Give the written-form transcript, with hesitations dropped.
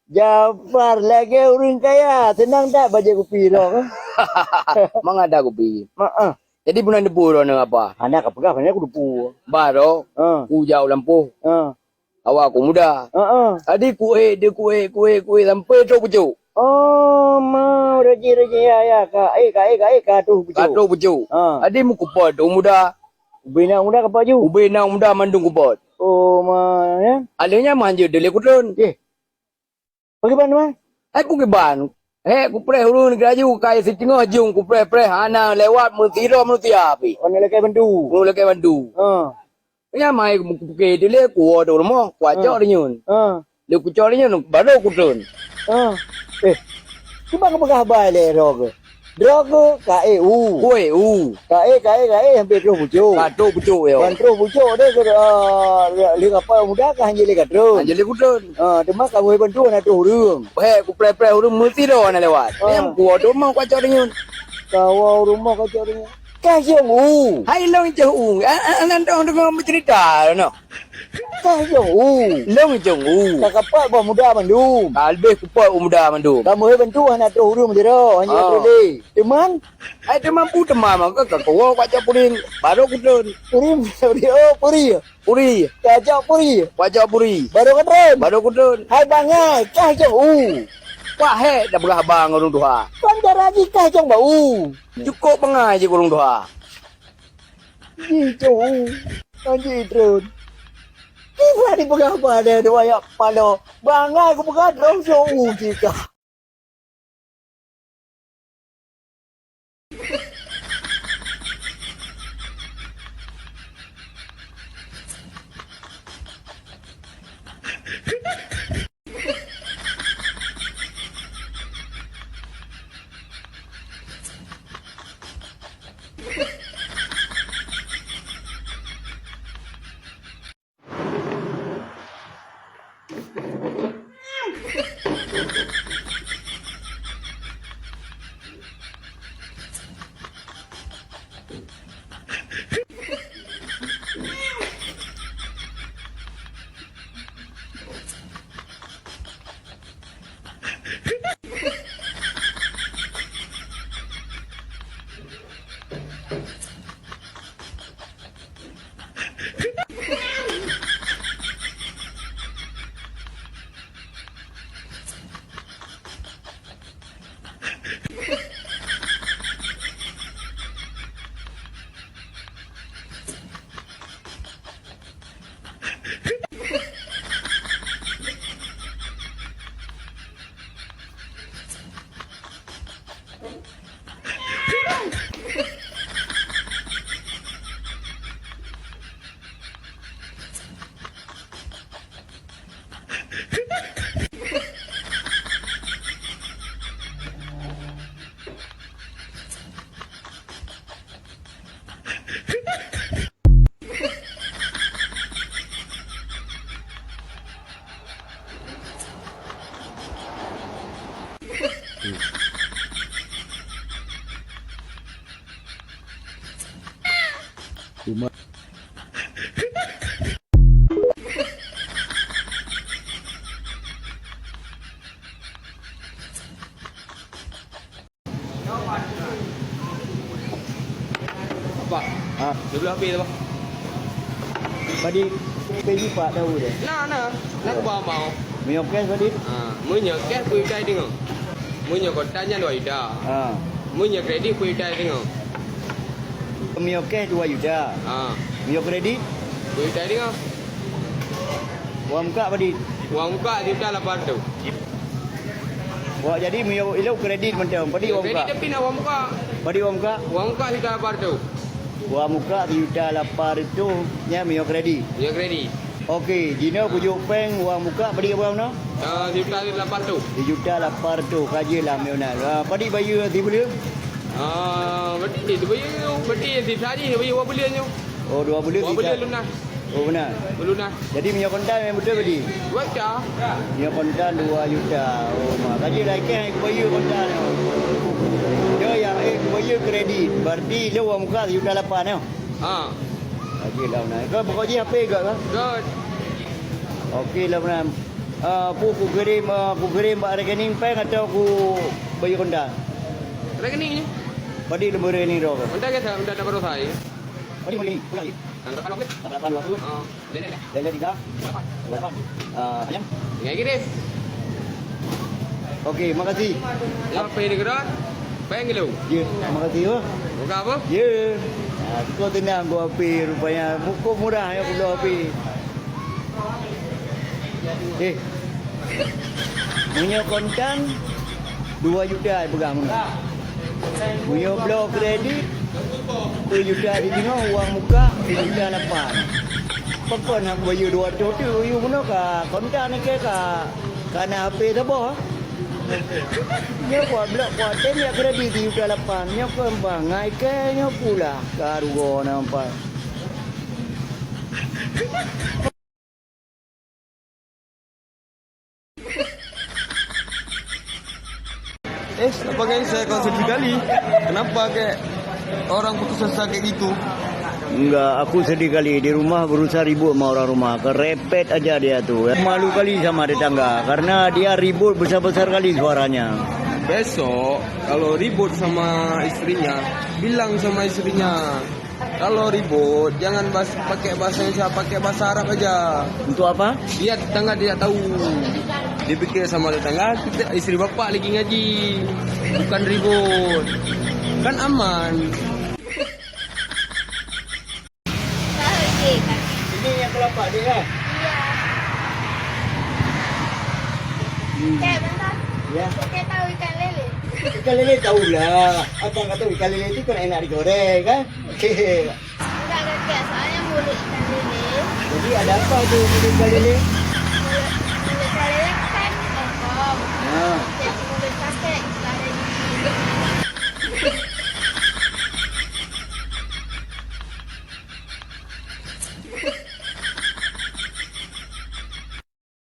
Jafar lagi orang kaya. Senang tak baca kopi lo? Mang ada kopi. Mak. Jadi bulan debu ro apa? Anak apa kah? Anak aku depu. Baro. Ku jauh lampu. Awak aku muda. Tadi dia kue sampai tu pucuk. Oh, mau reji ya ka tu pucuk. Katu pucuk. Tadi mu kupot tu muda. Ubina muda apa ju? Ubina muda mandung kupot. Oh, ma ya. Alihnya manja dele kutun. Bagaimana, man? Aku keban. Ku pre hurun graju kai si tengah jung ku pre hana lewat mutiro api. Orang lekai bandu. Ku lekai bandu. Ya mai ku ke dele ku odo mo ku ajo nyun. Le ku cori nyun baru ku tun. Cuba kau pegah le rog. Drog ka EU. Ku EU. Ka hampir terus pucuk. Katu pucuk yo. Kan terus pucuk dia ke lihat apa muda kah hanya lihat terus. Anjali ku tun. Demak kamu bantu nak tu hurung. Ku pre hurun mutiro na lewat. Em ku odo mo ku ajo nyun. Kau rumah kau carinya. Kasih Hai long jauh. Anan dong bercerita no. Kasih Long jauh. Tak apa bawa muda bandung. Albeh kupot muda mandu. Kamu bantu anak tu hurung dia. Hanya terus. Teman. Ai teman pu teman ka ko baca puring baru kutun. Purim dia puri. Puri. Kacau puri. Baca puri. Baru keren. Baru kutun. Hai bangai. Kasih Wah dah berah bang urung duha. Kan lagi kasih bau. Cukup pengai je urung duha. Gitu. Anjir drone. Kita di pegang pada dua ya palo. Bangai aku pegang drone so jika. Cuma Apa? Dia belah habis apa? Padi pergi pak tahu dia. Nak ku bawa mau. Menyokes padi. Munya kes ku idai dengar. Munya kotanya dua ida. Munya kredit ku idai dengar. Menyokes 2 juta. Menyok kredit Ku idai dengar. Wang muka padi. Wang muka juta 800. Wah jadi menyok ilau kredit mentang. Padi wang muka. Kredit tapi nak wang muka. Padi wang muka. Wang muka juta 800. Wang muka juta 800 nya menyok kredit. Dia kredit. Okey, Jina pujuk peng wang muka padi berapa no? Juta 800. Juta 800 kajilah meonal. Padi bayu nanti boleh? Berarti dia tu bayar. Berarti yang tadi dia bayar 2 bulan je. Oh 2 bulan. 2 bulan lunas. Oh benar. Lunas. Jadi minyak kontan yang betul tadi. 2 juta. Minyak kontan 2 juta. Oh mak kaji lagi kan aku bayar kontan. Dia yang aku bayar kredit. Berarti dia wang muka juta 8 ya. Kaji lah benar. Kau pokoknya apa enggak kan? Good. Okey lah benar. Aku kirim rekening bank atau aku bayar kontan. Rekening ni. Padi nombor rekening ro. Anda kata anda dapat roh saya. Padi boleh. Pulang. Anda dapat okey. 820. Lele. Lele 3. 8. Ayam. Ingat kirim. Okey, makasih. Ya apa ini gerak? Bayang lu. Ya, makasih yo. Buka apa? Ya. Kau tenang gua api rupanya. Muka murah ya aku api. Punya kontan 2 juta pegang. Punya blok kredit 2 juta di tengah uang muka 2 juta 8. Apa nak bayar 200 tu you guna ka kontan ke ka kana HP tabo. Nya kuat blok kuat dia kredit 2 juta 8. Nya ko bangai ke nya pula karugo nampak. Apa guys, saya kau sedih kali. Kenapa kayak orang putus asa kayak gitu? Enggak, aku sedih kali di rumah berusaha ribut sama orang rumah. Kerepet aja dia tuh. Malu kali sama tetangga karena dia ribut besar-besar kali suaranya. Besok kalau ribut sama istrinya, bilang sama istrinya. Kalau ribut jangan pakai bahasa Indonesia, pakai bahasa Arab aja. Untuk apa? Biar tetangga tidak tahu. Dipikir sama tetangga, kita istri bapak lagi ngaji. Bukan ribut. Kan aman. Ini yang kelapa dia kan? Kek bentar. Ya. Kek tahu ikan lele. Ikan lele tahulah. Abang kata ikan lele itu kan enak digoreng kan? Enggak ada kek, soalnya mulut ikan lele. Jadi ada apa tu mulut ikan lele?